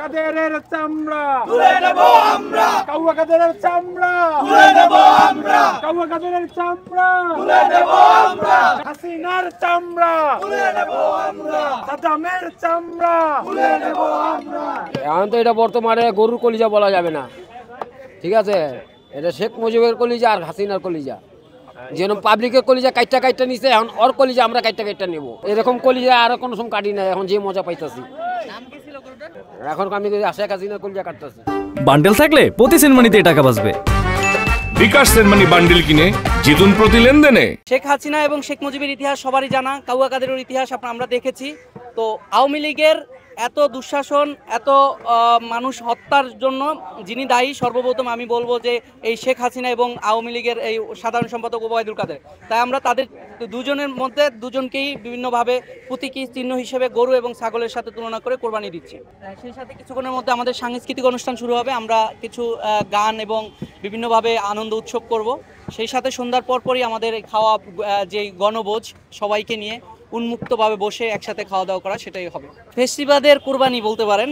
কাদেরের চামড়া তুলে নেব আমরা, কাউয়া কাদেরের চামড়া তুলে নেব আমরা, কাউয়া কাদেরের চামড়া তুলে নেব আমরা, হাসিনার চামড়া তুলে নেব আমরা, সাদ্দামের চামড়া তুলে নেব আমরা। এখন তো এটা বর্তমানে গরুর কলিজা বলা যাবে না, ঠিক আছে? এটা শেখ মুজিবের কলিজা আর হাসিনার কলিজা। যেন পাবলিকের কলিজা কাইটটা কাইটটা নিছে, এখন ওর কলিজা আমরা কাইটটা কাইটটা নেব। এরকম কলিজা আর কোনো সময় কাটি না, এখন যে মজা পাইতাছি। এখন আমি শেখ হাসিনার কলিজা কাটতেছি। বান্ডেল থাকলে প্রতি সেনমানিতে টাকা বাঁচবে। বিকাশ সেনমানি বান্ডিল কিনে জিতুন প্রতি লেনদেনে। শেখ হাসিনা এবং শেখ মুজিবের ইতিহাস সবারই জানা, কাউয়া কাদেরের ইতিহাস আমরা দেখেছি। তো আওয়ামী লীগের এত দুঃশাসন, এত মানুষ হত্যার জন্য যিনি দায়ী, সর্বপ্রথম আমি বলবো যে এই শেখ হাসিনা এবং আওয়ামী লীগের এই সাধারণ সম্পাদক ওবায়দুল কাদের। তাই আমরা তাদের দুজনের মধ্যে দুজনকেই বিভিন্নভাবে প্রতীকী চিহ্ন হিসেবে গরু এবং ছাগলের সাথে তুলনা করে কোরবানি দিচ্ছি। সেই সাথে কিছুক্ষণের মধ্যে আমাদের সাংস্কৃতিক অনুষ্ঠান শুরু হবে। আমরা কিছু গান এবং বিভিন্নভাবে আনন্দ উৎসব করব। সেই সাথে সন্ধ্যার পরপরই আমাদের খাওয়া, যে গণভোজ, সবাইকে নিয়ে উন্মুক্তভাবে বসে একসাথে খাওয়া দাওয়া করা, সেটাই হবে। ফেস্টিভালের কোরবানি বলতে পারেন।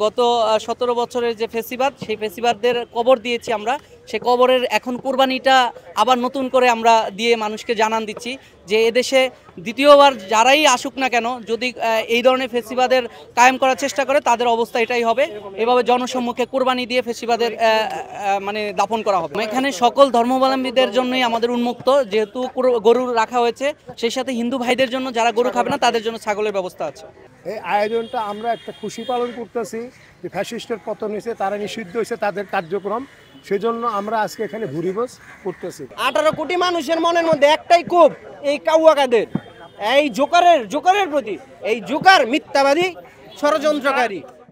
গত 17 বছরের যে ফেস্টিভাল, সেই ফেস্টিভালদের কবর দিয়েছি আমরা। সেই কবরের এখন কোরবানিটা আবার নতুন করে আমরা দিয়ে মানুষকে জানান দিচ্ছি যে এদেশে দ্বিতীয়বার যারাই আসুক না কেন, যদি এই ধরনের ফেস্টিভালের কায়েম করার চেষ্টা করে, তাদের অবস্থা এটাই হবে। এভাবে জনসম্মুখে কোরবানি দিয়ে ফেস্টিভালের মানে দাপন করা হবে। এখানে সকল ধর্মাবলম্বীদের জন্যই আমাদের উন্মুক্ত, যেহেতু গরু রাখা হয়েছে। সেই সাথে হিন্দু ভাইদের জন্য, যারা গরু খাবে না, তাদের জন্য ছাগলের ব্যবস্থা আছে। এই আয়োজনটা আমরা একটা খুশি পালন করতেছি যে ফ্যাসিস্টের পতন হয়েছে, তারা নিষিদ্ধ হয়েছে, তাদের কার্যক্রম, সেজন্য আমরা আজকে এখানে ভুরিভোজ করতেছি। 18 কোটি মানুষের মনের মধ্যে একটাই ক্ষোভ, এই কাউয়া কাদের, এই জোকারের প্রতি। এই জোকার মিথ্যাবাদী, ষড়যন্ত্রকারী।